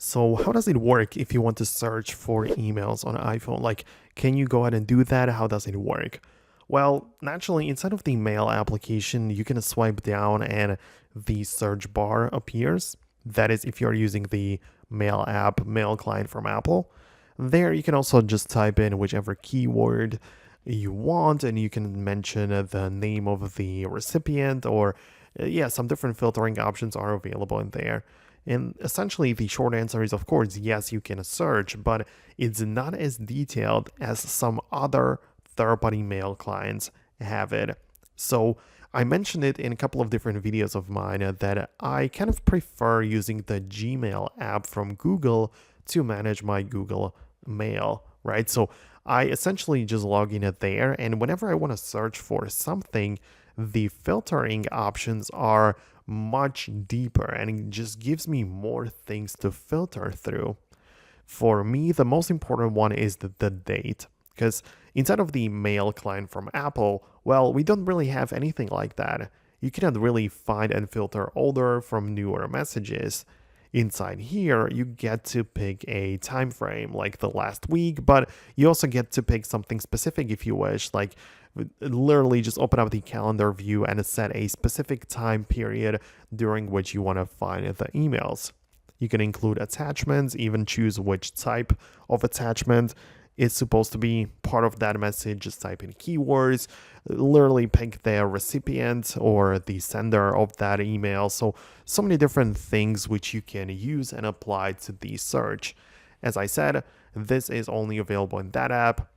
So how does it work if you want to search for emails on iPhone? Like, can you go ahead and do that? How does it work? Well, naturally, inside of the Mail application, you can swipe down and the search bar appears. That is, if you're using the Mail app, Mail client from Apple. There, you can also just type in whichever keyword you want, and you can mention the name of the recipient, or yeah, some different filtering options are available in there. And essentially, the short answer is, of course, yes, you can search, but it's not as detailed as some other third-party mail clients have it. So I mentioned it in a couple of different videos of mine that I kind of prefer using the Gmail app from Google to manage my Google Mail, right? So I essentially just log in it there, and whenever I want to search for something, the filtering options are much deeper and it just gives me more things to filter through. For me, the most important one is the date, because inside of the mail client from Apple, well, we don't really have anything like that. You cannot really find and filter older from newer messages. Inside here, you get to pick a time frame like the last week, but you also get to pick something specific if you wish, like literally just open up the calendar view and set a specific time period during which you want to find the emails. You can include attachments, even choose which type of attachment is supposed to be part of that message. Just type in keywords, literally pick the recipient or the sender of that email. So many different things which you can use and apply to the search. As I said, this is only available in that app.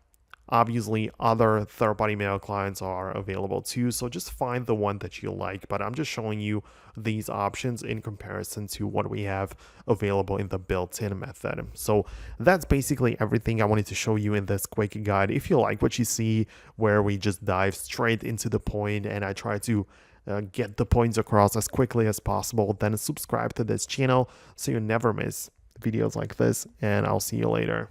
Obviously, other third-party mail clients are available too, so just find the one that you like. But I'm just showing you these options in comparison to what we have available in the built-in method. So that's basically everything I wanted to show you in this quick guide. If you like what you see, where we just dive straight into the point and I try to get the points across as quickly as possible, then subscribe to this channel so you never miss videos like this, and I'll see you later.